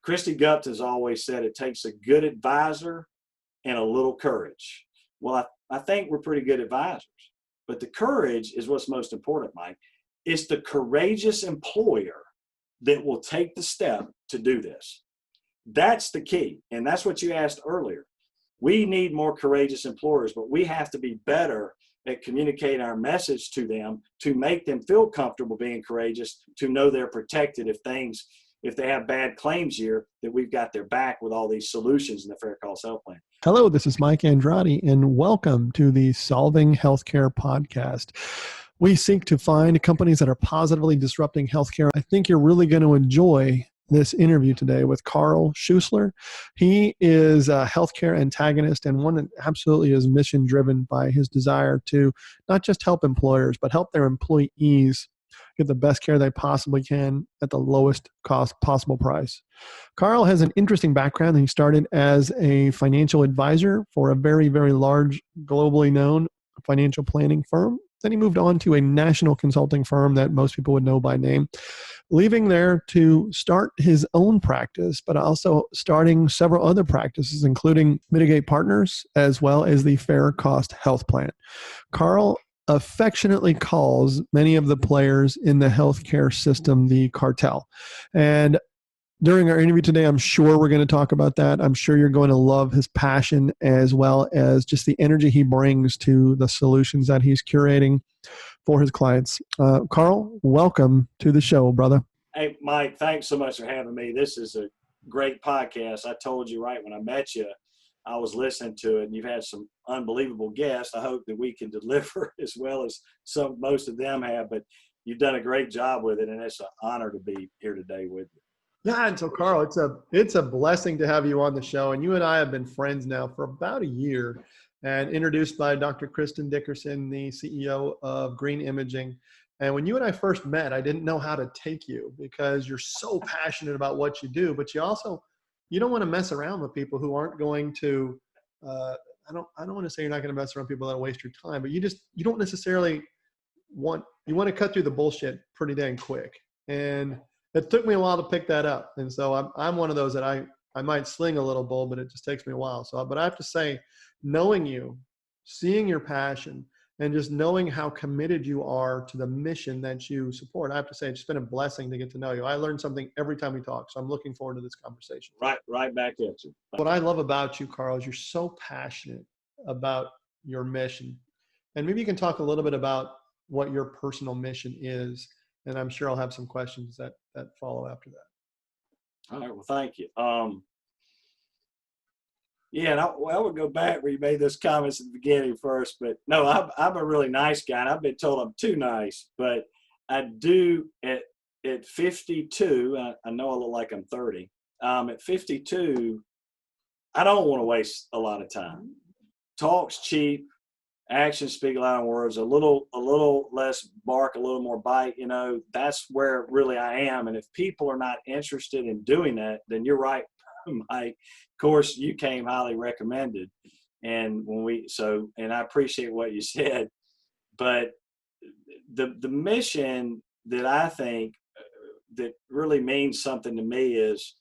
Christy Gupta's always said it takes a good advisor and a little courage. Well, I think we're pretty good advisors, but the courage is what's most important, Mike. It's the courageous employer that will take the step to do this. That's the key. And that's what you asked earlier. We need more courageous employers, but we have to be better at communicating our message to them to make them feel comfortable being courageous, to know they're protected if they have bad claims year, that we've got their back with all these solutions in the FairCo Health Plan. Hello, this is Mike Andrade, and welcome to the Solving Healthcare podcast. We seek to find companies that are positively disrupting healthcare. I think you're really going to enjoy this interview today with Carl Schuessler. He is a healthcare antagonist and one that absolutely is mission driven by his desire to not just help employers, but help their employees get the best care they possibly can at the lowest cost possible price. Carl has an interesting background. He started as a financial advisor for a very, very large, globally known financial planning firm. Then he moved on to a national consulting firm that most people would know by name, leaving there to start his own practice, but also starting several other practices, including Mitigate Partners, as well as the FairCot Health Plan. Carl affectionately calls many of the players in the healthcare system the cartel. And during our interview today, I'm sure we're going to talk about that. I'm sure you're going to love his passion as well as just the energy he brings to the solutions that he's curating for his clients. Carl, welcome to the show, brother. Hey, Mike, thanks so much for having me. This is a great podcast. I told you right when I met you, I was listening to it, and you've had some unbelievable guests. I hope that we can deliver as well as most of them have, but you've done a great job with it, and it's an honor to be here today with you. Yeah, and so Carl, it's a blessing to have you on the show, and you and I have been friends now for about a year, and introduced by Dr. Kristen Dickerson, the CEO of Green Imaging. And when you and I first met, I didn't know how to take you because you're so passionate about what you do, but you don't want to mess around with people who aren't going to, I don't want to say you're not going to mess around people that waste your time, but you don't necessarily want to cut through the bullshit pretty dang quick. And it took me a while to pick that up. And so I'm one of those that I might sling a little bull, but it just takes me a while. But I have to say, knowing you, seeing your passion, and just knowing how committed you are to the mission that you support, I have to say it's been a blessing to get to know you. I learn something every time we talk, so I'm looking forward to this conversation. Right back at you. What I love about you, Carl, is you're so passionate about your mission. And maybe you can talk a little bit about what your personal mission is, and I'm sure I'll have some questions that follow after that. All right, well, thank you. Yeah, and I would go back where you made those comments at the beginning first, but no, I'm a really nice guy, and I've been told I'm too nice, but I do at 52, I know I look like I'm 30. At 52, I don't want to waste a lot of time. Talk's cheap, actions speak louder than words. A little less bark, a little more bite. That's where really I am. And if people are not interested in doing that, then you're right, Mike. Of course, you came highly recommended, and and I appreciate what you said. But the mission that I think that really means something to me is,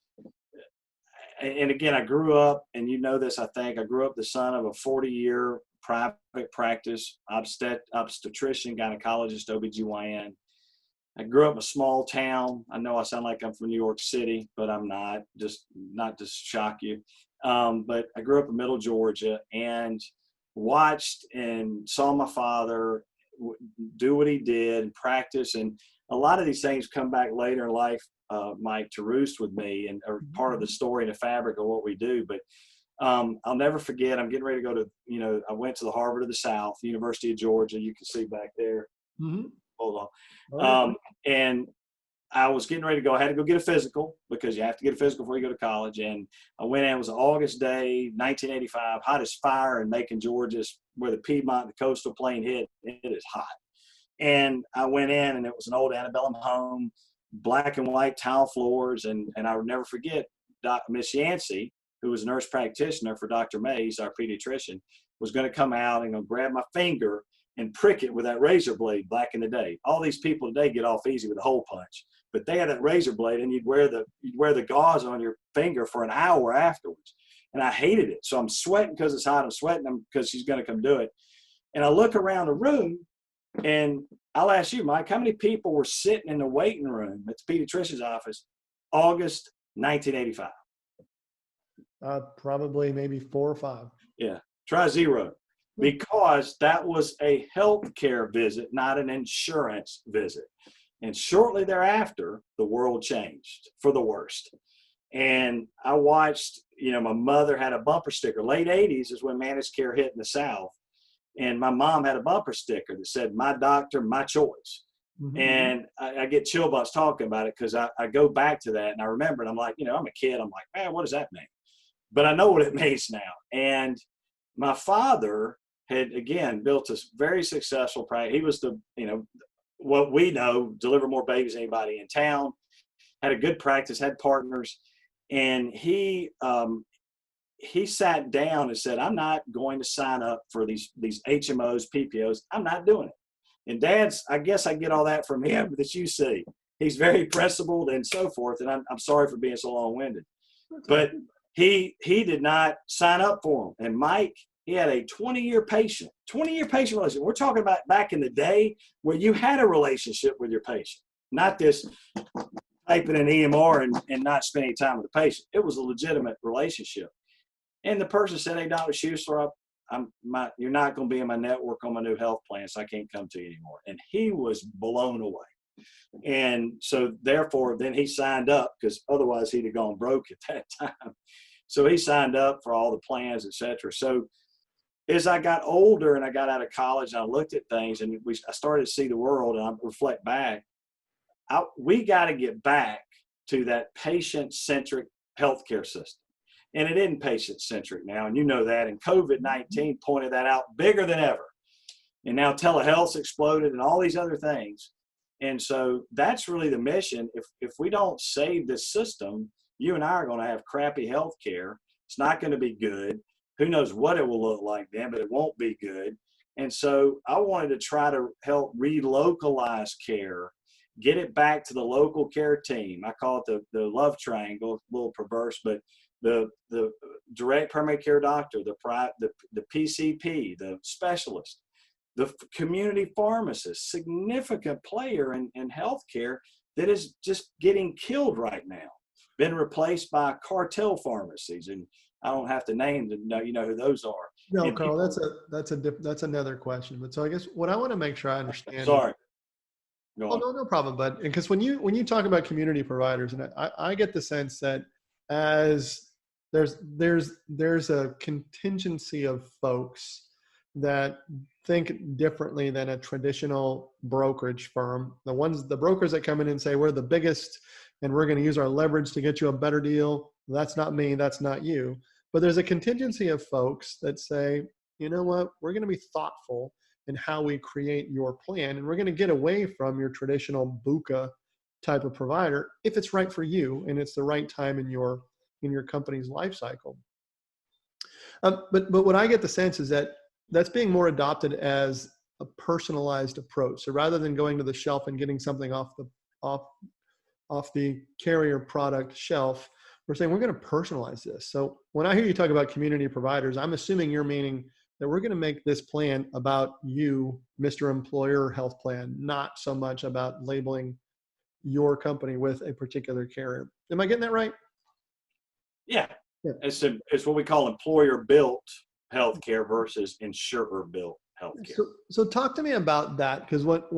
and again, I grew up, and you know this, I think, I grew up the son of a 40-year private practice obstetrician, gynecologist, OBGYN. I grew up in a small town. I know I sound like I'm from New York City, but I'm not, not to shock you. But I grew up in Middle Georgia and watched and saw my father do what he did and practice. And a lot of these things come back later in life, Mike, to roost with me and are part of the story and the fabric of what we do. But I'll never forget, I'm getting ready to go to, I went to the Harvard of the South, University of Georgia. You can see back there. Mm-hmm. Hold on. And I was getting ready to go. I had to go get a physical because you have to get a physical before you go to college. And I went in, it was an August day, 1985, hot as fire in Macon, Georgia, where the Piedmont, the coastal plain hit. It is hot. And I went in, and it was an old antebellum home, black and white tile floors. And I would never forget Miss Yancey, who was a nurse practitioner for Dr. Mays, our pediatrician, was going to come out and grab my finger and prick it with that razor blade back in the day. All these people today get off easy with a hole punch. but they had that razor blade, and you'd wear the gauze on your finger for an hour afterwards. And I hated it. So I'm sweating because it's hot. I'm sweating because she's going to come do it. And I look around the room, and I'll ask you, Mike, how many people were sitting in the waiting room at the pediatrician's office, August 1985? Probably maybe 4 or 5. Yeah, try 0. Because that was a healthcare visit, not an insurance visit. And shortly thereafter, the world changed for the worst. And I watched, my mother had a bumper sticker. Late 80s is when managed care hit in the South. And my mom had a bumper sticker that said, "My doctor, my choice." Mm-hmm. And I get chill bumps talking about it because I go back to that and I remember it. I'm like, I'm a kid. I'm like, man, what does that mean? But I know what it means now. And my father had, again, built a very successful practice. He was what we know, deliver more babies than anybody in town, had a good practice, had partners. And he sat down and said, "I'm not going to sign up for these HMOs, PPOs. I'm not doing it." And Dad's, I guess I get all that from him that you see. He's very principled and so forth. And I'm sorry for being so long-winded. But he did not sign up for them. And Mike, he had a 20-year patient relationship. We're talking about back in the day where you had a relationship with your patient, not this typing an EMR and not spending time with the patient. It was a legitimate relationship. And the person said, "Hey, Dr. Schuessler, you're not going to be in my network on my new health plan, so I can't come to you anymore." And he was blown away. And so therefore, then he signed up because otherwise he'd have gone broke at that time. So he signed up for all the plans, et cetera. So as I got older and I got out of college and I looked at things and I started to see the world and I reflect back, we got to get back to that patient-centric healthcare system. And it isn't patient-centric now, and you know that. And COVID-19 pointed that out bigger than ever. And now telehealth's exploded and all these other things. And so that's really the mission. If we don't save this system, you and I are going to have crappy healthcare. It's not going to be good. Who knows what it will look like then, but it won't be good. And so I wanted to try to help relocalize care, get it back to the local care team. I call it the love triangle, a little perverse, but the direct primary care doctor, the PCP, the specialist, the community pharmacist, significant player in healthcare that is just getting killed right now, been replaced by cartel pharmacies. And I don't have to name them, you know who those are. No, and Carl, that's another question. But so I guess what I want to make sure I understand. Sorry. Oh, no problem. But because when you talk about community providers, and I get the sense that as there's a contingency of folks that think differently than a traditional brokerage firm. The brokers that come in and say, "We're the biggest and we're going to use our leverage to get you a better deal." That's not me. That's not you. But there's a contingency of folks that say, "You know what? We're going to be thoughtful in how we create your plan. And we're going to get away from your traditional BUCA type of provider if it's right for you and it's the right time in your company's life cycle." But what I get the sense is that that's being more adopted as a personalized approach. So rather than going to the shelf and getting something off the carrier product shelf, we're saying we're going to personalize this. So when I hear you talk about community providers, I'm assuming you're meaning that we're going to make this plan about you, Mr. Employer Health Plan, not so much about labeling your company with a particular carrier. Am I getting that right? Yeah. It's what we call employer-built healthcare versus insurer-built healthcare. So talk to me about that, because what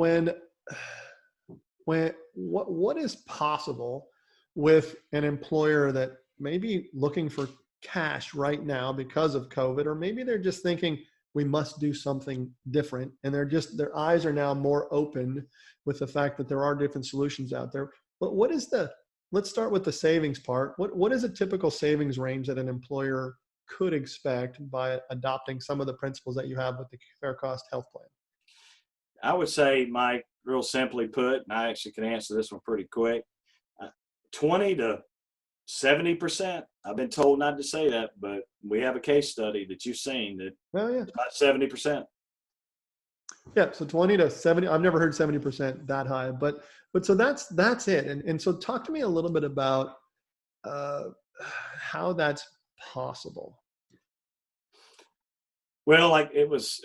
is possible with an employer that may be looking for cash right now because of COVID, or maybe they're just thinking we must do something different, and their eyes are now more open with the fact that there are different solutions out there. But let's start with the savings part. What is a typical savings range that an employer could expect by adopting some of the principles that you have with the FairCost health plan? I would say, Mike, real simply put, and I actually can answer this one pretty quick, 20 to 70%. I've been told not to say that, but we have a case study that you've seen that about 70%. Yeah, so 20 to 70. I've never heard 70% that high, but But so that's it. And so talk to me a little bit about how that's possible. Well, like it was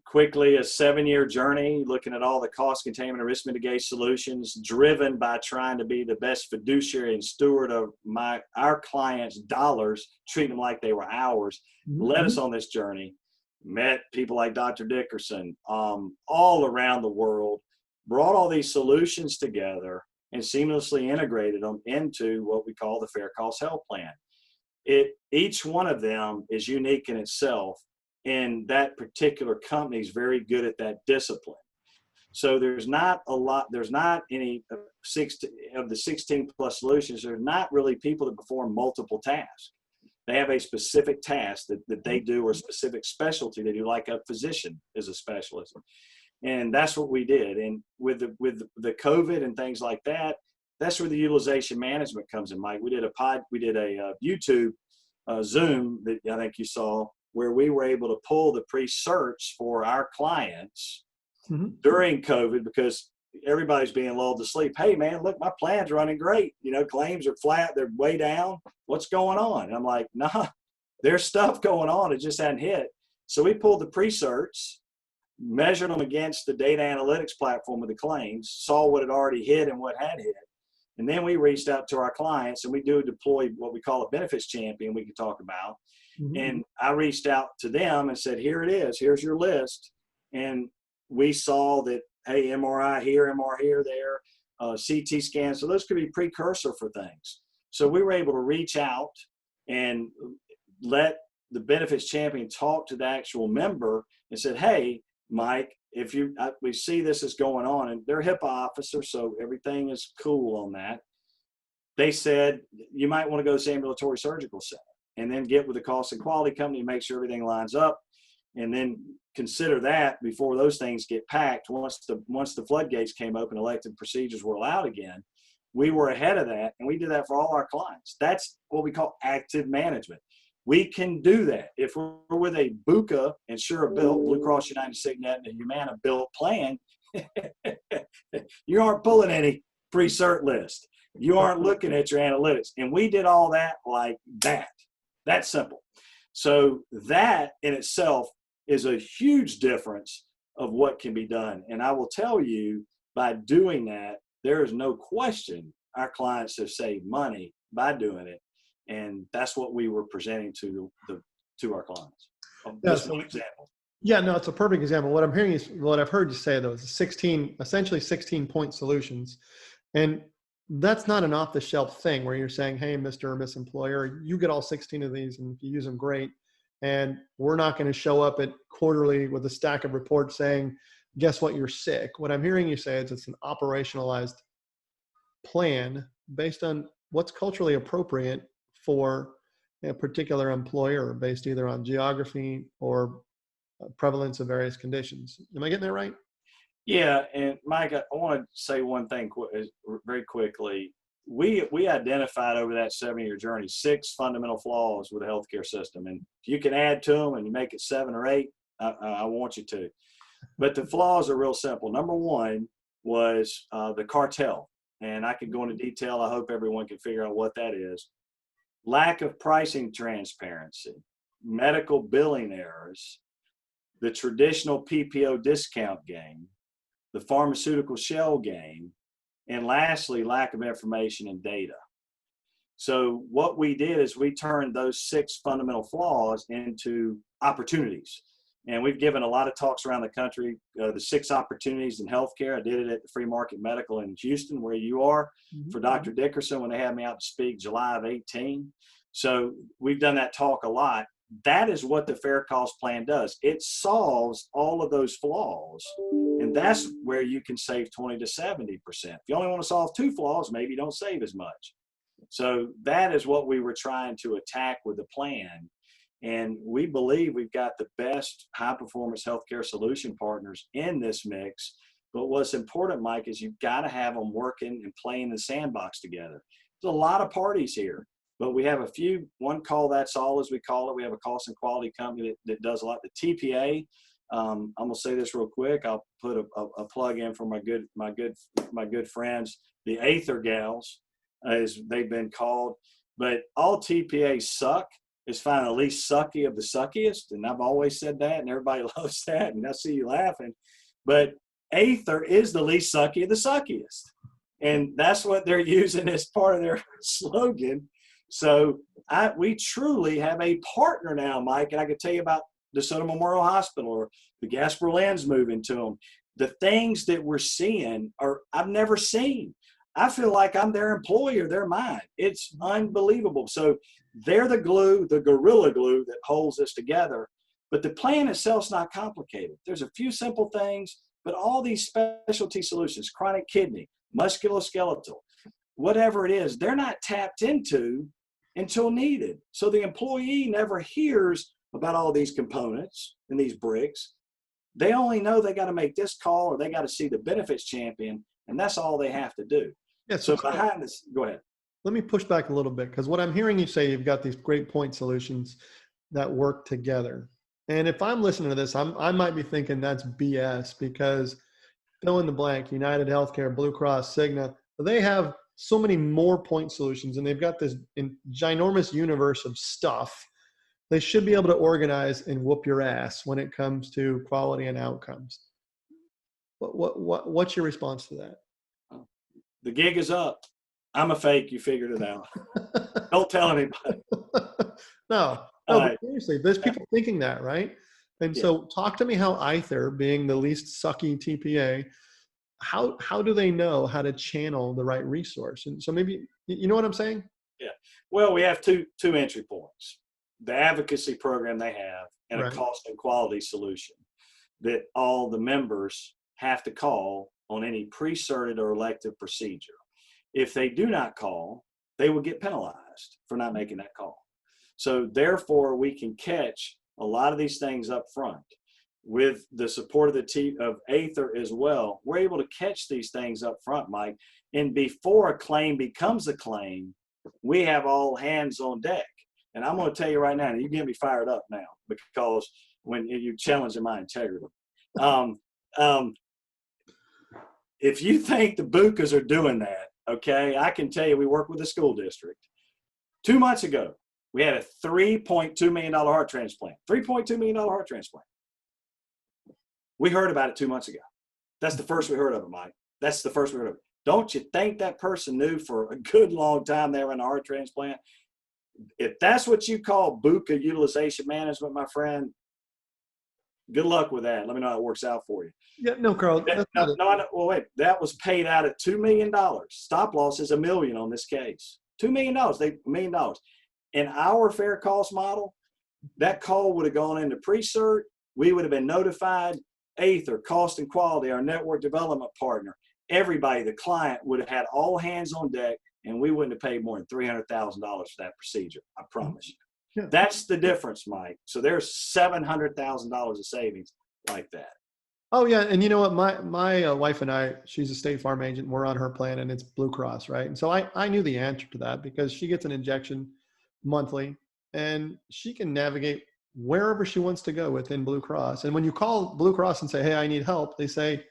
quickly a 7-year journey looking at all the cost containment and risk mitigation solutions, driven by trying to be the best fiduciary and steward of our clients' dollars, treating them like they were ours. Led us on this journey. Met people like Dr. Dickerson all around the world, brought all these solutions together and seamlessly integrated them into what we call the FairCo Health Plan. Each one of them is unique in itself, and that particular company is very good at that discipline. So there's not any of the 16 plus solutions, there's not really people that perform multiple tasks. They have a specific task that they do, or a specific specialty they do, like a physician is a specialist. And that's what we did. And with the COVID and things like that, that's where the utilization management comes in, Mike. We did a YouTube Zoom that I think you saw, where we were able to pull the pre-search for our clients during COVID, because everybody's being lulled to sleep. Hey man, look, my plan's running great. Claims are flat, they're way down. What's going on? And I'm like, nah, there's stuff going on. It just hadn't hit. So we pulled the pre-search, measured them against the data analytics platform of the claims, saw what had already hit and what had hit. And then we reached out to our clients, and we do deploy what we call a benefits champion we can talk about. And I reached out to them and said, here it is, here's your list. And we saw that, hey, MRI here, MR here, there, CT scans. So those could be precursor for things. So we were able to reach out and let the benefits champion talk to the actual member and said, hey, Mike, we see this is going on, and they're HIPAA officer, so everything is cool on that. They said, you might want to go to the ambulatory surgical center and then get with the cost and quality company, make sure everything lines up, and then consider that before those things get packed. Once the floodgates came open, elective procedures were allowed again. We were ahead of that, and we did that for all our clients. That's what we call active management. We can do that. If we're with a BUCA, Insura built, Blue Cross United Signet, and a Humana built plan, you aren't pulling any pre-cert list. You aren't looking at your analytics. And we did all that like that. That's simple. So that in itself is a huge difference of what can be done. And I will tell you, by doing that, there is no question our clients have saved money by doing it. And that's what we were presenting to our clients. Just one example. Yeah, no, it's a perfect example. What I'm hearing is, what I've heard you say though, is essentially 16 point solutions. And that's not an off the shelf thing where you're saying, hey, Mr. or Miss Employer, you get all 16 of these, and if you use them, great. And we're not going to show up at quarterly with a stack of reports saying, guess what, you're sick. What I'm hearing you say is it's an operationalized plan based on what's culturally appropriate for a particular employer, based either on geography or prevalence of various conditions. Am I getting that right? Yeah, and Mike, I want to say one thing very quickly. We identified over that 7-year journey 6 fundamental flaws with the healthcare system, and if you can add to them and you make it 7 or 8, I want you to. But the flaws are real simple. Number one was the cartel, and I could go into detail. I hope everyone can figure out what that is. Lack of pricing transparency, medical billing errors, the traditional PPO discount game, the pharmaceutical shell game, and lastly, lack of information and data. So what we did is we turned those 6 fundamental flaws into opportunities. And we've given a lot of talks around the country, the 6 opportunities in healthcare. I did it at the Free Market Medical in Houston, where you are, for Dr. Dickerson when they had me out to speak July of 18. So we've done that talk a lot. That is what the FairCo plan does. It solves all of those flaws. And that's where you can save 20 to 70%. If you only want to solve 2 flaws, maybe you don't save as much. So that is what we were trying to attack with the plan. And we believe we've got the best high-performance healthcare solution partners in this mix. But what's important, Mike, is you've got to have them working and playing the sandbox together. There's a lot of parties here, but we have a few. One call that's all, as we call it. We have a cost and quality company that does a lot. The TPA, I'm gonna say this real quick. I'll put a plug in for my good friends, the Aether gals, as they've been called. But all TPAs suck. Is finding the least sucky of the suckiest, and I've always said that, and everybody loves that, and I see you laughing. But Aether is the least sucky of the suckiest, and that's what they're using as part of their slogan. So we truly have a partner now, Mike, and I could tell you about DeSoto Memorial Hospital or the Gasper Lynn's moving to them. The things that we're seeing are I've never seen. I feel like I'm their employer, they're mine. It's unbelievable. So they're the glue, the gorilla glue that holds us together. But the plan itself's not complicated. There's a few simple things, but all these specialty solutions, chronic kidney, musculoskeletal, whatever it is, they're not tapped into until needed. So the employee never hears about all these components and these bricks. They only know they got to make this call or they got to see the benefits champion, and that's all they have to do. Yeah, so behind this, go ahead. Let me push back a little bit, because what I'm hearing you say, you've got these great point solutions that work together. And if I'm listening to this, I might be thinking that's BS, because fill in the blank, United Healthcare, Blue Cross, Cigna, they have so many more point solutions, and they've got this ginormous universe of stuff. They should be able to organize and whoop your ass when it comes to quality and outcomes. What's your response to that? The gig is up. I'm a fake. You figured it out. Don't tell anybody. No, but seriously, there's people thinking that, right? And so talk to me how Aether, being the least sucky TPA, how do they know how to channel the right resource? And so maybe, you know what I'm saying? Yeah. Well, we have two entry points. The advocacy program they have and Right. a cost and quality solution that all the members have to call on any pre-certed or elective procedure. If they do not call, they will get penalized for not making that call. So therefore, we can catch a lot of these things up front. With the support of of Aether as well, we're able to catch these things up front, Mike. And before a claim becomes a claim, we have all hands on deck. And I'm going to tell you right now, and you get me fired up now, because when you're challenging my integrity. If you think the BUCAs are doing that, okay, I can tell you we work with the school district. 2 months ago, we had a $3.2 million heart transplant. $3.2 million heart transplant. We heard about it 2 months ago. That's the first we heard of it, Mike. That's the first we heard of it. Don't you think that person knew for a good long time they were in a heart transplant? If that's what you call BUCA utilization management, my friend, good luck with that. Let me know how it works out for you. Yeah, no, Carl. Well, wait. That was paid out at $2 million. Stop loss is $1 million on this case. $2 million. $1 million. In our fair cost model, that call would have gone into pre-cert. We would have been notified. Aether, cost and quality, our network development partner, everybody, the client would have had all hands on deck, and we wouldn't have paid more than $300,000 for that procedure. I promise you. Yeah. That's the difference, Mike. So there's $700,000 of savings like that. Oh yeah, and you know what? My wife and I, she's a State Farm agent. We're on her plan, and it's Blue Cross, right? And so I knew the answer to that, because she gets an injection monthly, and she can navigate wherever she wants to go within Blue Cross. And when you call Blue Cross and say, "Hey, I need help," they say,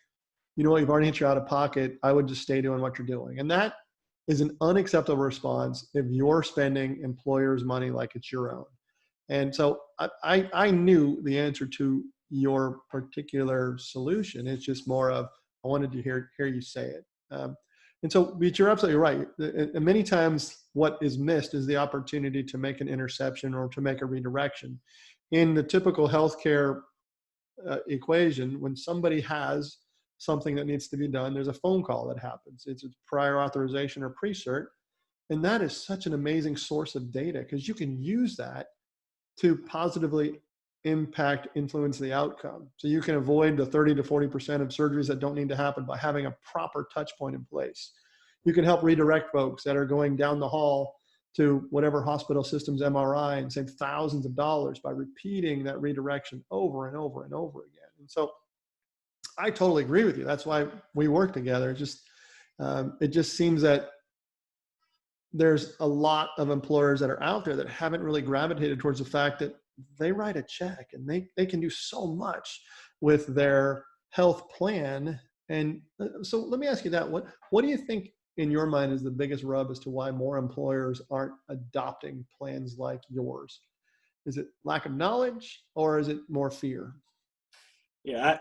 "You know what? You've already hit your out of pocket. I would just stay doing what you're doing." And that is an unacceptable response if you're spending employers' money like it's your own. And so I knew the answer to your particular solution. It's just more of, I wanted to hear you say it. And so, but you're absolutely right. And many times what is missed is the opportunity to make an interception or to make a redirection. In the typical healthcare equation, when somebody has something that needs to be done, there's a phone call that happens. It's a prior authorization or pre-cert. And that is such an amazing source of data, because you can use that to positively influence the outcome. So you can avoid the 30 to 40% of surgeries that don't need to happen by having a proper touch point in place. You can help redirect folks that are going down the hall to whatever hospital system's MRI and save thousands of dollars by repeating that redirection over and over and over again. And so I totally agree with you. That's why we work together. It just seems that there's a lot of employers that are out there that haven't really gravitated towards the fact that they write a check and they can do so much with their health plan. And so let me ask you that. What do you think in your mind is the biggest rub as to why more employers aren't adopting plans like yours? Is it lack of knowledge or is it more fear? Yeah,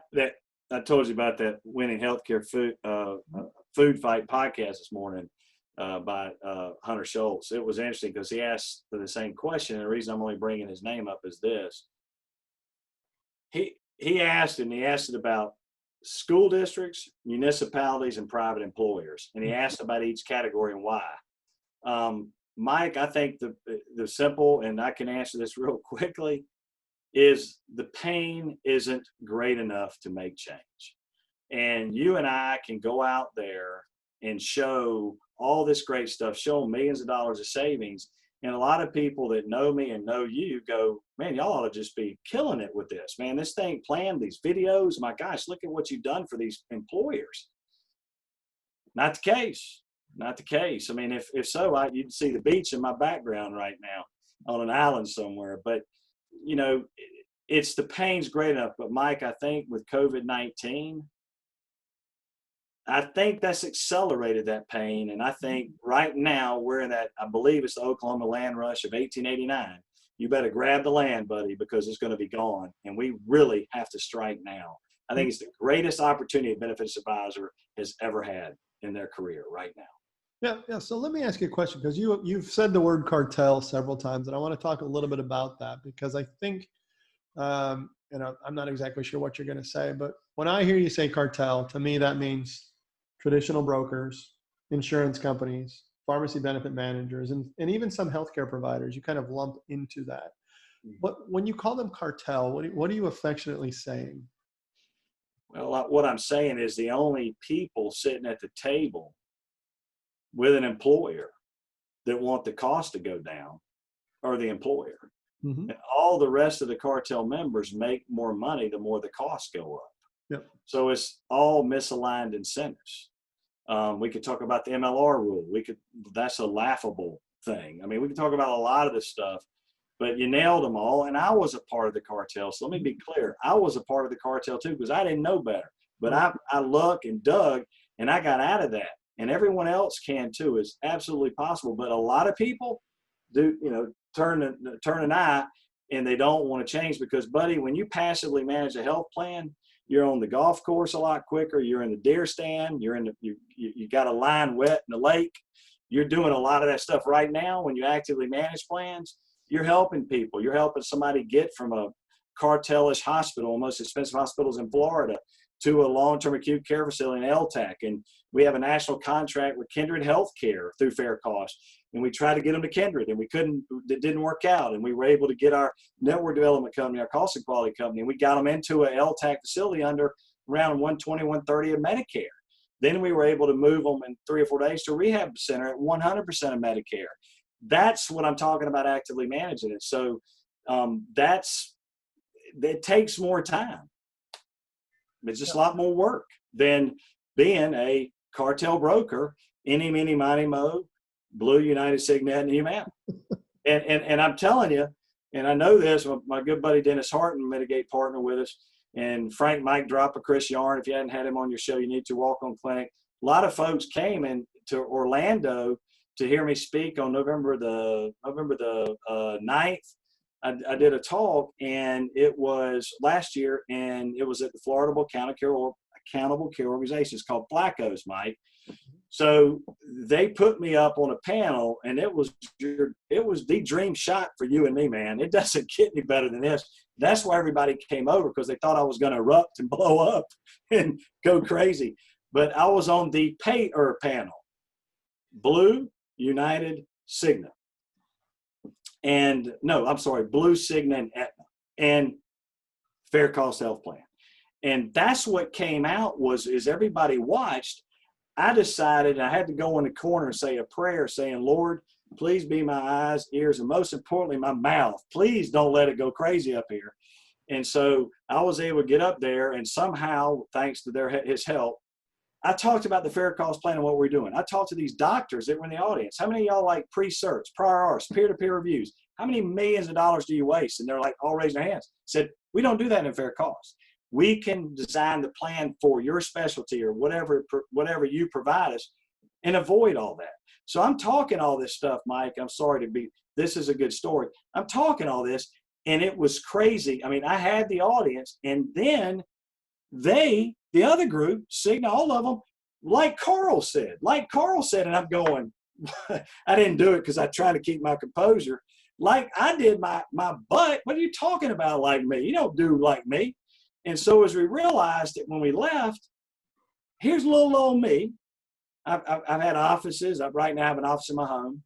I told you about that winning healthcare food fight podcast this morning by Hunter Schultz. It was interesting because he asked the same question, and the reason I'm only bringing his name up is this. He asked it about school districts, municipalities, and private employers, and he asked about each category and why. Mike, I think the simple, and I can answer this real quickly, is the pain isn't great enough to make change. And you and I can go out there and show all this great stuff, show millions of dollars of savings. And a lot of people that know me and know you go, man, y'all ought to just be killing it with this, man. This thing planned, these videos, my gosh, look at what you've done for these employers. Not the case. Not the case. I mean, if so, you'd see the beach in my background right now on an island somewhere. But, you know, it's the pain's great enough. But, Mike, I think with COVID-19, I think that's accelerated that pain. And I think right now we're in that, I believe it's the Oklahoma land rush of 1889. You better grab the land, buddy, because it's going to be gone. And we really have to strike now. I think it's the greatest opportunity a benefits advisor has ever had in their career right now. Yeah. So let me ask you a question, because you've said the word cartel several times, and I want to talk a little bit about that because I think, I'm not exactly sure what you're going to say, but when I hear you say cartel, to me that means traditional brokers, insurance companies, pharmacy benefit managers, and even some healthcare providers. You kind of lump into that. But when you call them cartel, what are you affectionately saying? Well, what I'm saying is the only people sitting at the table with an employer that want the cost to go down are the employer. Mm-hmm. And all the rest of the cartel members make more money the more the costs go up. Yep. So it's all misaligned incentives. We could talk about the MLR rule. That's a laughable thing. I mean, we could talk about a lot of this stuff, but you nailed them all. And I was a part of the cartel. So let me be clear. I was a part of the cartel too, because I didn't know better, but I looked and dug and I got out of that, and everyone else can too. It's absolutely possible. But a lot of people do, turn an eye and they don't want to change because, buddy, when you passively manage a health plan, you're on the golf course a lot quicker. You're in the deer stand. You got a line wet in the lake. You're doing a lot of that stuff right now. When you actively manage plans, you're helping people. You're helping somebody get from a cartelish hospital, most expensive hospitals in Florida, to a long-term acute care facility in LTAC. And we have a national contract with Kindred Healthcare through FairCot. And we tried to get them to Kindred, and we couldn't. It didn't work out. And we were able to get our network development company, our cost and quality company, and we got them into a LTAC facility under around 120, 130 of Medicare. Then we were able to move them in 3 or 4 days to a rehab center at 100% of Medicare. That's what I'm talking about, actively managing it. So it takes more time. It's just a lot more work than being a cartel broker, any, mini, miny, mo, Blue, United, Signet, and Humana. And I'm telling you, and I know this, my good buddy Dennis Harton, Mitigate partner with us, and Frank Mike Dropper, Chris Yarn. If you hadn't had him on your show, you need to. Walk On Clinic. A lot of folks came to Orlando to hear me speak on November the 9th. I did a talk, and it was last year, and it was at the Florida Accountable Care Organization. It's called FlaCOS, Mike. So they put me up on a panel, and it was the dream shot for you and me, man. It doesn't get any better than this. That's why everybody came over, because they thought I was going to erupt and blow up and go crazy. But I was on the payer panel, Blue, United, Cigna. And no, I'm sorry, Blue, Cigna, and Aetna, and FairCot Health Plan. And that's what came out is everybody watched. I decided I had to go in the corner and say a prayer saying, Lord, please be my eyes, ears, and most importantly, my mouth. Please don't let it go crazy up here. And so I was able to get up there, and somehow, thanks to his help, I talked about the FairCot plan and what we're doing. I talked to these doctors that were in the audience. How many of y'all like pre-certs, prior arts, peer-to-peer reviews? How many millions of dollars do you waste? And they're like all raising their hands. Said, we don't do that in FairCot. we can design the plan for your specialty or whatever you provide us and avoid all that. So I'm talking all this stuff, Mike. I'm sorry to be, this is a good story. I'm talking all this, and it was crazy. I mean, I had the audience, and then the other group, Cigna, all of them, like Carl said, and I'm going, I didn't do it because I try to keep my composure. Like I did my butt. What are you talking about like me? You don't do like me. And so as we realized that when we left, here's little old me. I've had offices. I right now have an office in my home.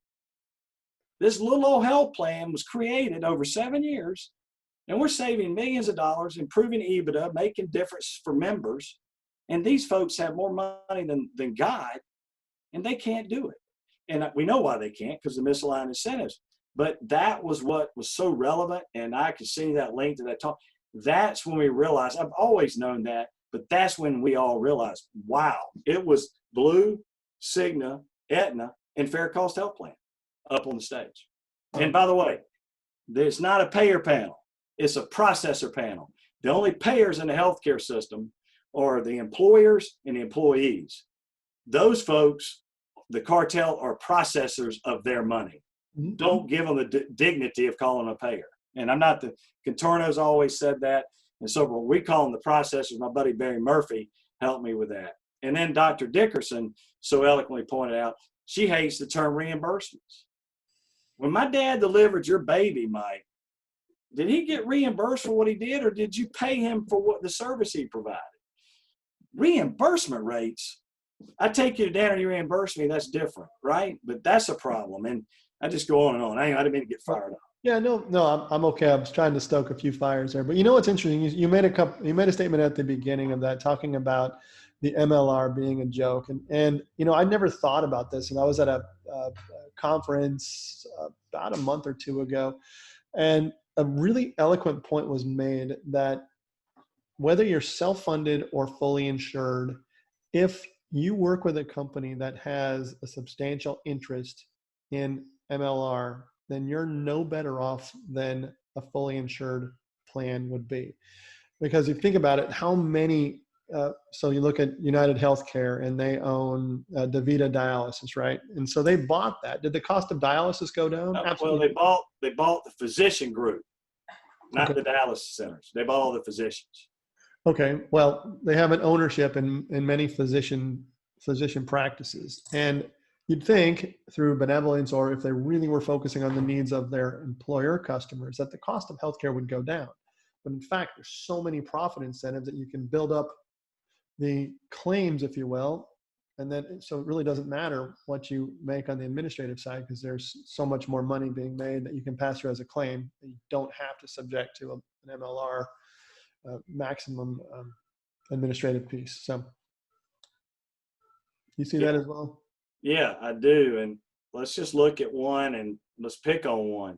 This little old health plan was created over 7 years, and we're saving millions of dollars, improving EBITDA, making difference for members. And these folks have more money than God, and they can't do it. And we know why they can't, because of the misaligned incentives. But that was what was so relevant, and I could see that link to that talk. That's when we realized, I've always known that, but that's when we all realized, wow, it was Blue, Cigna, Aetna, and Fair Cost Health Plan up on the stage. And by the way, it's not a payer panel, it's a processor panel. The only payers in the healthcare system are the employers and the employees. Those folks, the cartel, are processors of their money. Mm-hmm. Don't give them the dignity of calling them a payer. And I'm not the, Contorno's always said that. And so we call them the processors. My buddy Barry Murphy helped me with that. And then Dr. Dickerson so eloquently pointed out, she hates the term reimbursements. When my dad delivered your baby, Mike, did he get reimbursed for what he did, or did you pay him for what the service he provided? Reimbursement rates, I take you to dinner and you reimburse me, that's different, right? But that's a problem. And I just go on and on. I didn't mean to get fired up. Yeah, no, I'm okay. I was trying to stoke a few fires there. But you know what's interesting? You made a statement at the beginning of that, talking about the MLR being a joke. And you know, I never thought about this. And I was at a conference about a month or two ago, and a really eloquent point was made that whether you're self-funded or fully insured, if you work with a company that has a substantial interest in MLR, then you're no better off than a fully insured plan would be. Because if you think about it, how many, so you look at United Healthcare and they own DaVita Dialysis, right? And so they bought that. Did the cost of dialysis go down? Absolutely. Well, they bought the physician group, not the dialysis centers. They bought all the physicians. Okay, well, they have an ownership in many physician practices. And you'd think through benevolence, or if they really were focusing on the needs of their employer customers, that the cost of healthcare would go down. But in fact, there's so many profit incentives that you can build up the claims, if you will. And then, so it really doesn't matter what you make on the administrative side, because there's so much more money being made that you can pass through as a claim that you don't have to subject to an MLR maximum administrative piece. So you see that as well? Yeah, I do. And let's just look at one and let's pick on one.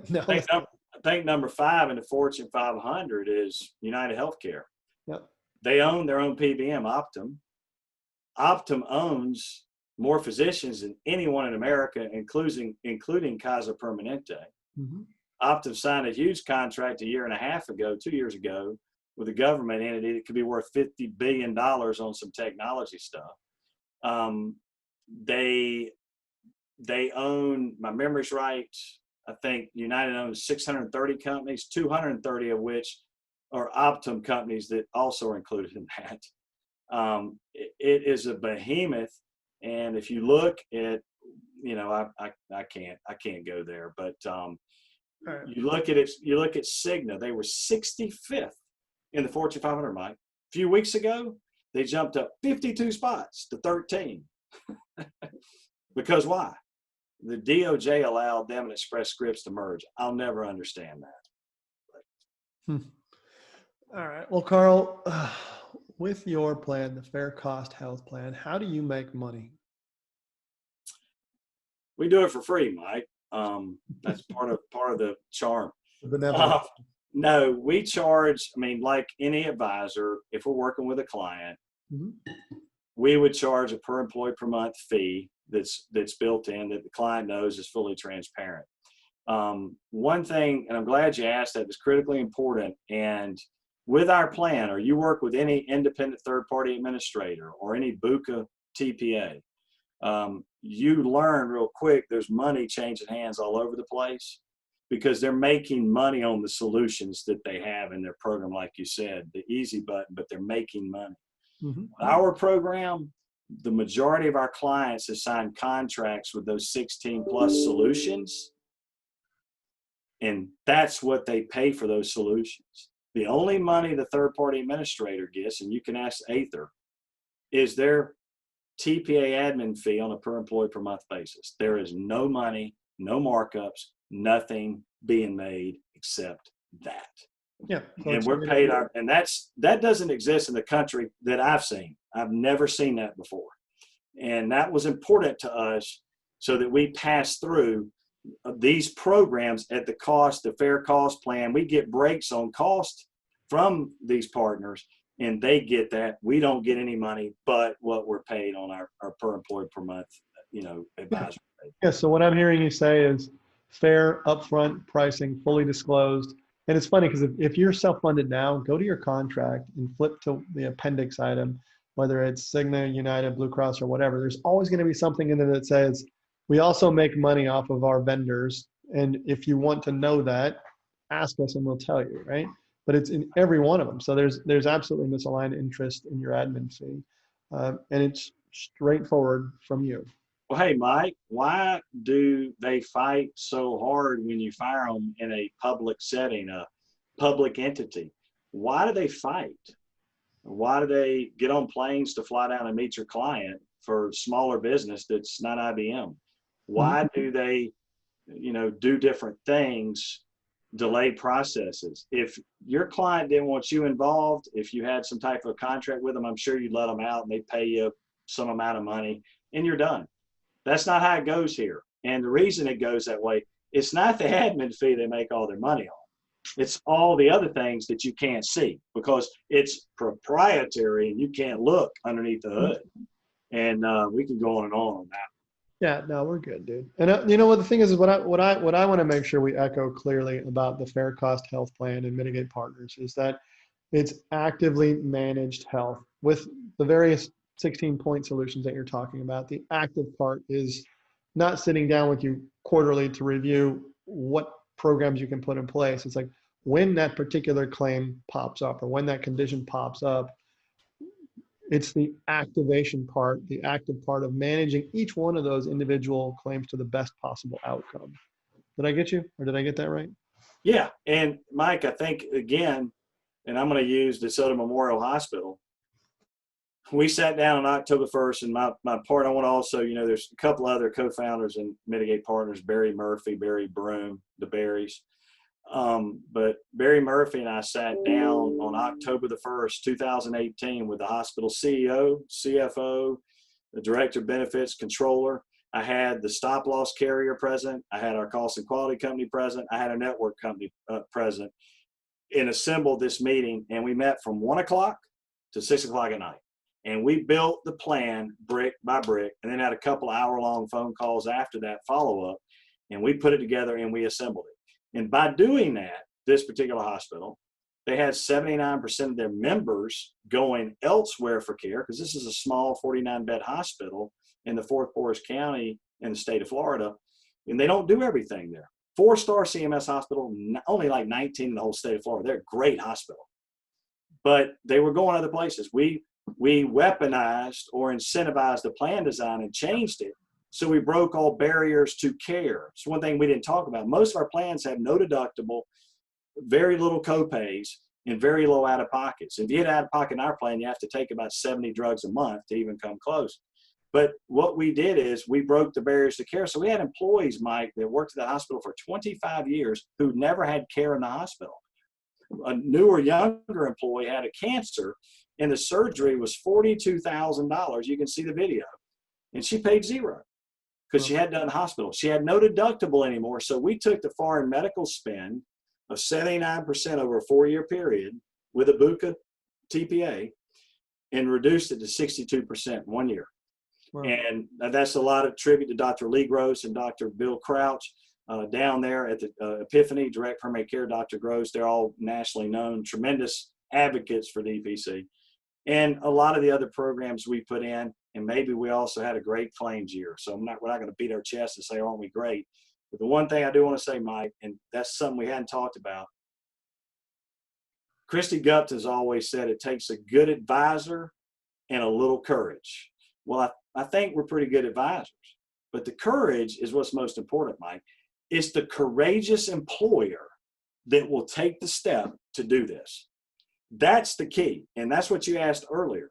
No, I think number 5 in the Fortune 500 is United Healthcare. Yep. They own their own PBM, Optum. Optum owns more physicians than anyone in America, including Kaiser Permanente. Mm-hmm. Optum signed a huge contract 2 years ago, with a government entity that could be worth $50 billion on some technology stuff. They own, my memory's right, I think United owns 630 companies, 230 of which are Optum companies that also are included in that. It is a behemoth, and if you look at, you know, I can't go there, but right. You look at Cigna, they were 65th in the Fortune 500, Mike. A few weeks ago, they jumped up 52 spots to 13. Because why? The DOJ allowed them and Express Scripts to merge. I'll never understand that. All right. Well, Carl, with your plan, the Fair Cost Health Plan, how do you make money? We do it for free, Mike. That's part of the charm. No, we charge, I mean, like any advisor, if we're working with a client, mm-hmm. we would charge a per employee per month fee that's built in, that the client knows is fully transparent. One thing, and I'm glad you asked that, is critically important, and with our plan, or you work with any independent third-party administrator or any BUCA TPA, you learn real quick there's money changing hands all over the place because they're making money on the solutions that they have in their program, like you said, the easy button, but they're making money. Mm-hmm. Our program, the majority of our clients have signed contracts with those 16 plus solutions, and that's what they pay for those solutions. The only money the third-party administrator gets, and you can ask Aether, is their TPA admin fee on a per employee per month basis. There is no money, no markups, nothing being made except that. Yeah. So And we're paid our, and that doesn't exist in the country that I've seen. I've never seen that before. And that was important to us so that we pass through these programs at the cost, the fair cost plan. We get breaks on cost from these partners, and they get that. We don't get any money but what we're paid on our per employee per month, advisory. Yeah. So what I'm hearing you say is fair upfront pricing, fully disclosed. And it's funny because if you're self-funded now, go to your contract and flip to the appendix item, whether it's Cigna, United, Blue Cross, or whatever. There's always going to be something in there that says, we also make money off of our vendors. And if you want to know that, ask us and we'll tell you, right? But it's in every one of them. So there's absolutely misaligned interest in your admin fee. And it's straightforward from you. Well, hey, Mike, why do they fight so hard when you fire them in a public setting, a public entity? Why do they fight? Why do they get on planes to fly down and meet your client for smaller business that's not IBM? Why do they, do different things, delay processes? If your client didn't want you involved, if you had some type of contract with them, I'm sure you'd let them out and they pay you some amount of money and you're done. That's not how it goes here. And the reason it goes that way, it's not the admin fee they make all their money on. It's all the other things that you can't see because it's proprietary and you can't look underneath the hood. And we can go on that. Yeah, no, we're good, dude. And you know what the thing is what I want to make sure we echo clearly about the Fair Cost Health Plan and Mitigate Partners is that it's actively managed health with the various 16-point solutions that you're talking about. The active part is not sitting down with you quarterly to review what programs you can put in place. It's like when that particular claim pops up or when that condition pops up, it's the activation part, the active part of managing each one of those individual claims to the best possible outcome. Did I get you, or did I get that right? Yeah. And Mike, I think again, and I'm going to use DeSoto Memorial Hospital. We sat down on October 1st, and my part, I want to also, there's a couple other co-founders and Mitigate Partners, Barry Murphy, Barry Broom, the Barrys. But Barry Murphy and I sat down on October the 1st, 2018 with the hospital CEO, CFO, the director of benefits, controller. I had the stop loss carrier present. I had our cost and quality company present. I had a network company present and assembled this meeting. And we met from 1 o'clock to 6 o'clock at night. And we built the plan brick by brick and then had a couple hour-long phone calls after that follow-up. And we put it together and we assembled it. And by doing that, this particular hospital, they had 79% of their members going elsewhere for care because this is a small 49-bed hospital in the Fort Porras County in the state of Florida. And they don't do everything there. 4-star CMS hospital, only like 19 in the whole state of Florida. They're a great hospital. But they were going other places. We weaponized or incentivized the plan design and changed it. So we broke all barriers to care. It's one thing we didn't talk about. Most of our plans have no deductible, very little copays, and very low out-of-pockets. If you get out-of-pocket in our plan, you have to take about 70 drugs a month to even come close. But what we did is we broke the barriers to care. So we had employees, Mike, that worked at the hospital for 25 years who never had care in the hospital. A newer, younger employee had a cancer, and the surgery was $42,000. You can see the video. And she paid zero because she had done hospital. She had no deductible anymore. So we took the foreign medical spend of 79% over a 4-year period with a BUCA TPA and reduced it to 62% 1 year. Wow. And that's a lot of tribute to Dr. Lee Gross and Dr. Bill Crouch down there at the Epiphany, Direct Primary Care, Dr. Gross. They're all nationally known, tremendous advocates for DPC. And a lot of the other programs we put in, and maybe we also had a great claims year. So we're not going to beat our chest and say, aren't we great? But the one thing I do want to say, Mike, and that's something we hadn't talked about, Christy Gupta has always said it takes a good advisor and a little courage. Well, I think we're pretty good advisors, but the courage is what's most important, Mike. It's the courageous employer that will take the step to do this. That's the key. And that's what you asked earlier.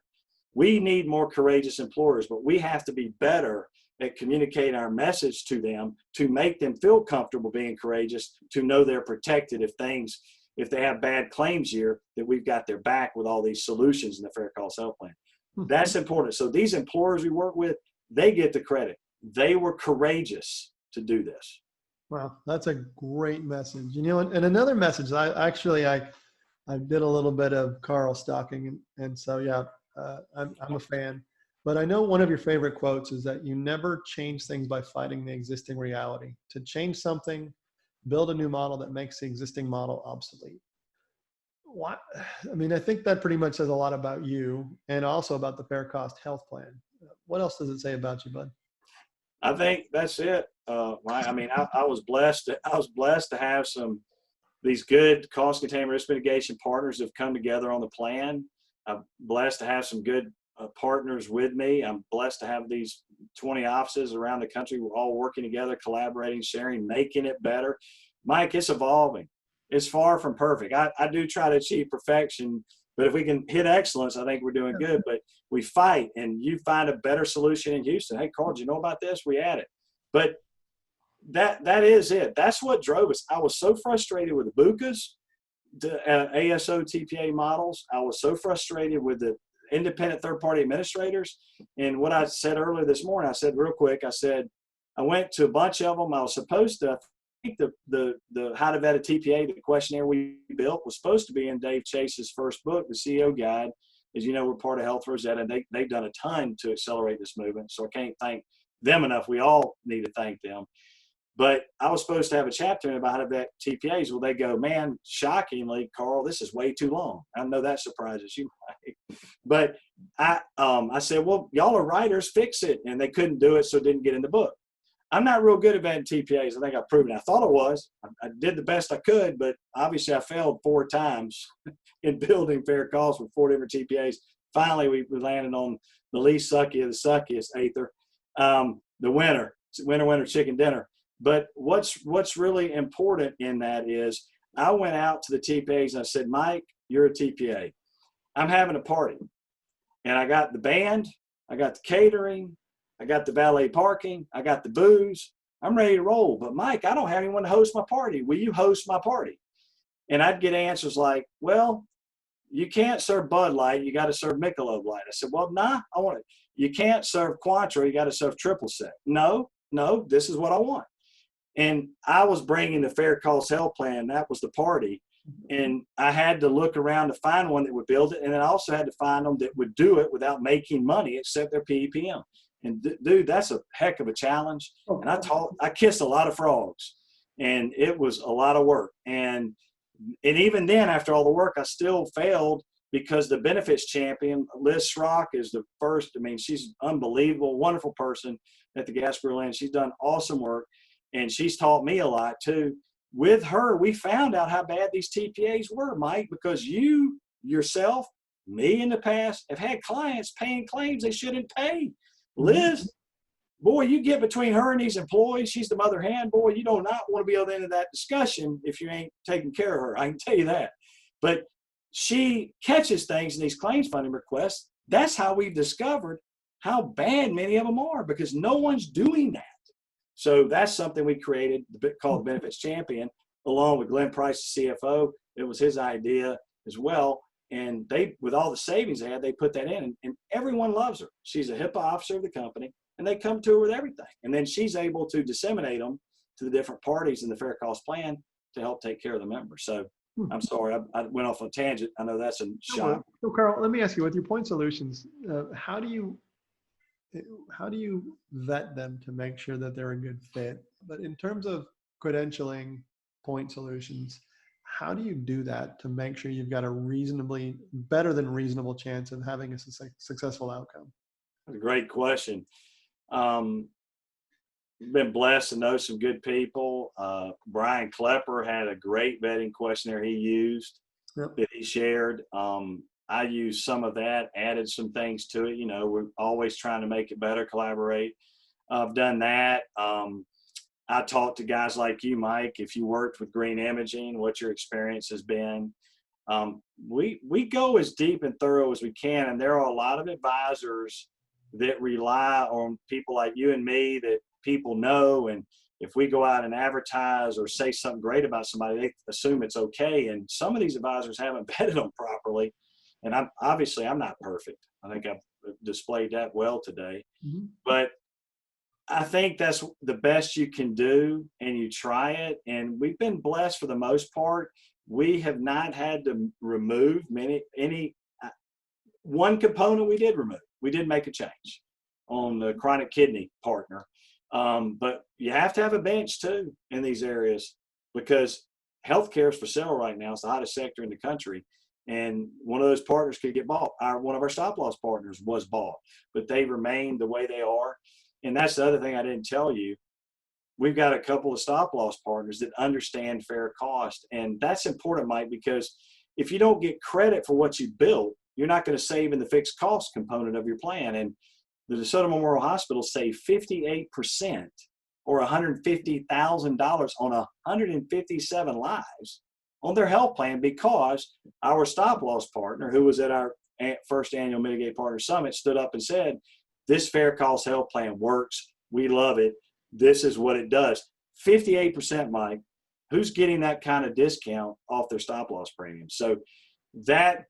We need more courageous employers, but we have to be better at communicating our message to them to make them feel comfortable being courageous, to know they're protected if they have bad claims year, that we've got their back with all these solutions in the FairCo Health Plan. That's important. So these employers we work with, they get the credit. They were courageous to do this. Wow, that's a great message. And another message, I did a little bit of Carl stalking, and so yeah, I'm a fan. But I know one of your favorite quotes is that you never change things by fighting the existing reality. To change something, build a new model that makes the existing model obsolete. What? I mean, I think that pretty much says a lot about you and also about the FairCo Health Plan. What else does it say about you, bud? I think that's it. I mean, I was blessed. I was blessed to have these good cost containment risk mitigation partners have come together on the plan. I'm blessed to have some good partners with me. I'm blessed to have these 20 offices around the country. We're all working together, collaborating, sharing, making it better. Mike, it's evolving. It's far from perfect. I do try to achieve perfection, but if we can hit excellence, I think we're doing good. But we fight, and you find a better solution in Houston. Hey, Carl, do you know about this? We add it. But that is it. That's what drove us. I was so frustrated with the BUCAs, the ASO TPA models. I was so frustrated with the independent third-party administrators. And what I said earlier this morning, I said real quick, I went to a bunch of them. I was supposed to, I think the How to Vet a TPA, the questionnaire we built, was supposed to be in Dave Chase's first book, the CEO Guide. As you know, we're part of Health Rosetta, and they've done a ton to accelerate this movement. So I can't thank them enough. We all need to thank them. But I was supposed to have a chapter in about how to vet TPAs. Well, they go, man, shockingly, Carl, this is way too long. I know that surprises you, Mike. But I said, well, y'all are writers, fix it. And they couldn't do it, so it didn't get in the book. I'm not real good at vetting TPAs. I think I've proven it. I thought I was. I did the best I could, but obviously I failed 4 times in building FairCos with 4 different TPAs. Finally, we landed on the least sucky of the suckiest, Aether, the winner chicken dinner. But what's really important in that is I went out to the TPAs and I said, Mike, you're a TPA. I'm having a party. And I got the band, I got the catering, I got the valet parking, I got the booze. I'm ready to roll. But Mike, I don't have anyone to host my party. Will you host my party? And I'd get answers like, well, you can't serve Bud Light. You got to serve Michelob Light. I said, well, nah, I want it. You can't serve Cointreau. You got to serve triple sec. No, this is what I want. And I was bringing the FairCo Health Plan. That was the party. And I had to look around to find one that would build it. And then I also had to find them that would do it without making money except their PEPM. And dude, that's a heck of a challenge. And I kissed a lot of frogs, and it was a lot of work. And even then, after all the work, I still failed because the benefits champion, Liz Schrock, is the first. I mean, she's unbelievable, wonderful person at the Gasper Land. She's done awesome work. And she's taught me a lot too. With her, we found out how bad these TPAs were, Mike, because you yourself, me in the past, have had clients paying claims they shouldn't pay. Liz, boy, you get between her and these employees, she's the mother hen, boy, you do not want to be able to enter that discussion if you ain't taking care of her. I can tell you that. But she catches things in these claims funding requests. That's how we've discovered how bad many of them are, because no one's doing that. So that's something we created, called the Benefits Champion, along with Glenn Price, the CFO. It was his idea as well. And they, with all the savings they had, they put that in, and everyone loves her. She's a HIPAA officer of the company, and they come to her with everything. And then she's able to disseminate them to the different parties in the FairCo plan to help take care of the members. So I'm sorry, I went off on a tangent. I know that's a shock. So Carl, let me ask you, with your point solutions, how do you vet them to make sure that they're a good fit? But in terms of credentialing point solutions, how do you do that to make sure you've got a reasonably better than reasonable chance of having a successful outcome? That's a great question. Been blessed to know some good people. Brian Klepper had a great vetting questionnaire he used that he shared. I used some of that, added some things to it. We're always trying to make it better, collaborate. I've done that. I talked to guys like you, Mike, if you worked with green imaging, what your experience has been. We go as deep and thorough as we can, and there are a lot of advisors that rely on people like you and me that people know, and if we go out and advertise or say something great about somebody, they assume it's okay, and some of these advisors haven't vetted them properly, and I'm not perfect. I think I've displayed that well today, but I think that's the best you can do, and you try it. And we've been blessed for the most part. We have not had to remove one component we did remove. We did make a change on the chronic kidney partner. But you have to have a bench too in these areas, because healthcare is for sale right now. It's the hottest sector in the country. And one of those partners could get bought. One of our stop loss partners was bought, but they remain the way they are. And that's the other thing I didn't tell you. We've got a couple of stop loss partners that understand fair cost. And that's important, Mike, because if you don't get credit for what you built, you're not going to save in the fixed cost component of your plan. And the DeSoto Memorial Hospital saved 58% or $150,000 on 157 lives on their health plan, because our stop loss partner, who was at our first annual Mitigate Partner Summit, stood up and said, this fair cost health plan works. We love it. This is what it does. 58%, Mike. Who's getting that kind of discount off their stop loss premium? So that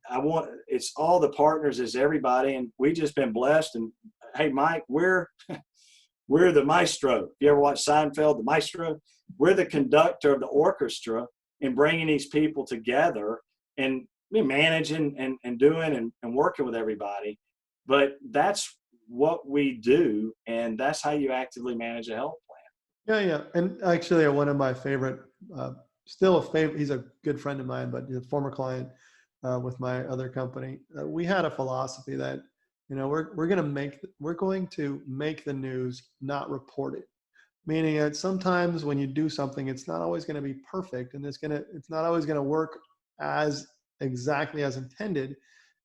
it's all the partners, is everybody. And we just been blessed. And hey, Mike, we're the maestro. If you ever watch Seinfeld, the maestro, we're the conductor of the orchestra in bringing these people together and managing and doing and working with everybody. But that's what we do, and that's how you actively manage a health plan. Yeah. And actually one of my favorite, he's a good friend of mine, but he's a former client with my other company. We had a philosophy that, we're going to make the news, not report it. Meaning that sometimes when you do something, it's not always going to be perfect, and it's not always going to work as exactly as intended.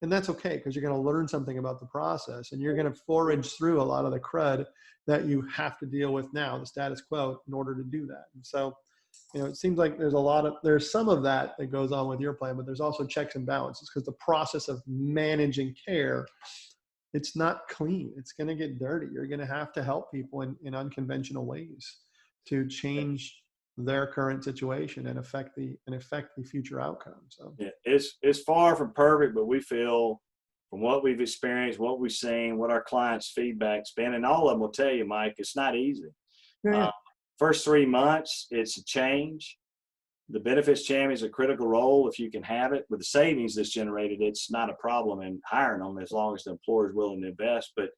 And that's okay, because you're going to learn something about the process, and you're going to forage through a lot of the crud that you have to deal with now, the status quo, in order to do that. And so, it seems like there's some of that goes on with your plan, but there's also checks and balances, because the process of managing care, it's not clean. It's going to get dirty. You're going to have to help people in unconventional ways to change their current situation and affect the future outcome. So yeah, it's far from perfect, but we feel from what we've experienced, what we've seen, what our clients' feedback's been, and all of them will tell you, Mike, it's not easy. Yeah. First 3 months, it's a change. The benefits champion is a critical role if you can have it. With the savings that's generated, it's not a problem in hiring them as long as the employer is willing to invest. But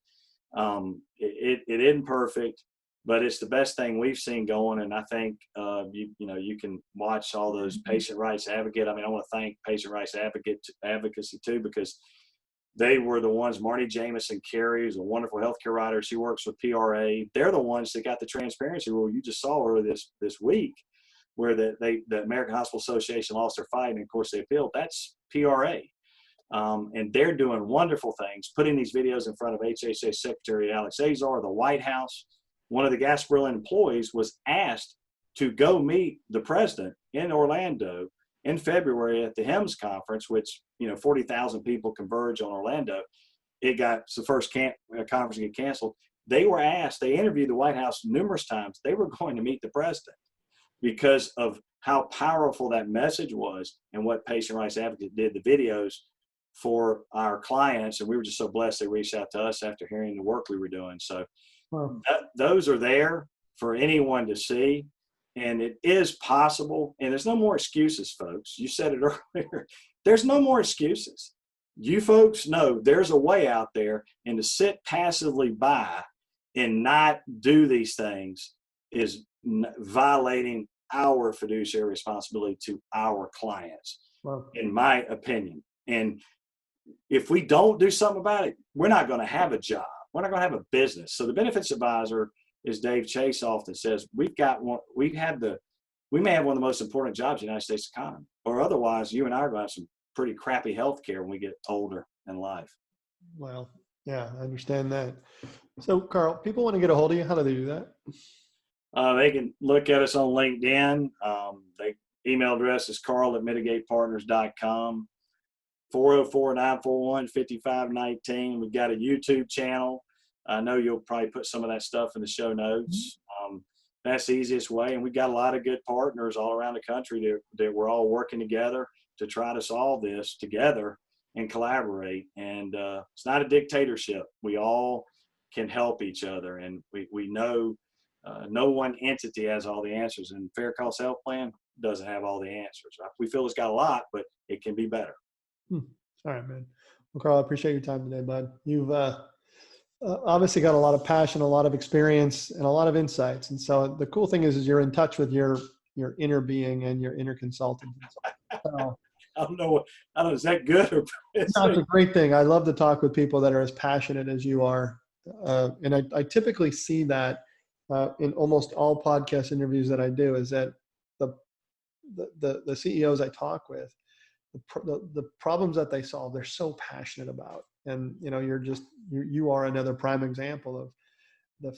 it isn't perfect, but it's the best thing we've seen going. And I think you can watch all those patient rights advocate. I want to thank patient rights advocacy too, because they were the ones. Marty Jamison Carey is a wonderful healthcare writer. She works with PRA. They're the ones that got the transparency rule you just saw earlier this week, where the American Hospital Association lost their fight, and of course they appealed. That's PRA. And they're doing wonderful things, putting these videos in front of HHS Secretary Alex Azar, the White House. One of the Gasparilla employees was asked to go meet the president in Orlando in February at the HIMSS conference, which 40,000 people converge on Orlando. It's the first conference to get canceled. They were asked, they interviewed the White House numerous times. They were going to meet the president because of how powerful that message was and what Patient Rights Advocate did, the videos for our clients. And we were just so blessed they reached out to us after hearing the work we were doing. So those are there for anyone to see. And it is possible. And there's no more excuses, folks. You said it earlier. There's no more excuses. You folks know there's a way out there, and to sit passively by and not do these things is violating our fiduciary responsibility to our clients, Wow. in my opinion. And if we don't do something about it, we're not going to have a job. We're not going to have a business. So the benefits advisor, as Dave Chase often says, we may have one of the most important jobs in the United States economy, or otherwise you and I are going to have some pretty crappy health care when we get older in life. Well, yeah, I understand that. So Carl, people want to get a hold of you. How do they do that? They can look at us on LinkedIn. The email address is carl@mitigatepartners.com. 404-941-5519. We've got a YouTube channel. I know you'll probably put some of that stuff in the show notes. That's the easiest way. And we've got a lot of good partners all around the country that we're all working together to try to solve this together and collaborate. And it's not a dictatorship. We all can help each other. And we know no one entity has all the answers. And FairCot's health plan doesn't have all the answers. We feel it's got a lot, but it can be better. All right, man. Well, Carl, I appreciate your time today, bud. You've obviously got a lot of passion, a lot of experience, and a lot of insights. And so the cool thing is you're in touch with your inner being and your inner consultant. So, I don't know. Is that good or? it's a great thing. I love to talk with people that are as passionate as you are. And I typically see that in almost all podcast interviews that I do, is that the CEOs I talk with, the problems that they solve, they're so passionate about. And, you are another prime example of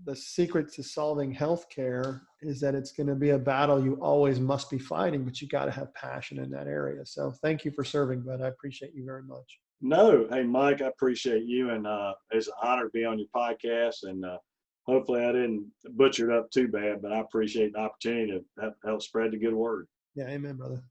the secret to solving healthcare is that it's going to be a battle you always must be fighting, but you got to have passion in that area. So thank you for serving, bud. I appreciate you very much. No. Hey, Mike, I appreciate you. And it's an honor to be on your podcast. And hopefully I didn't butcher it up too bad, but I appreciate the opportunity to help spread the good word. Yeah. Amen, brother.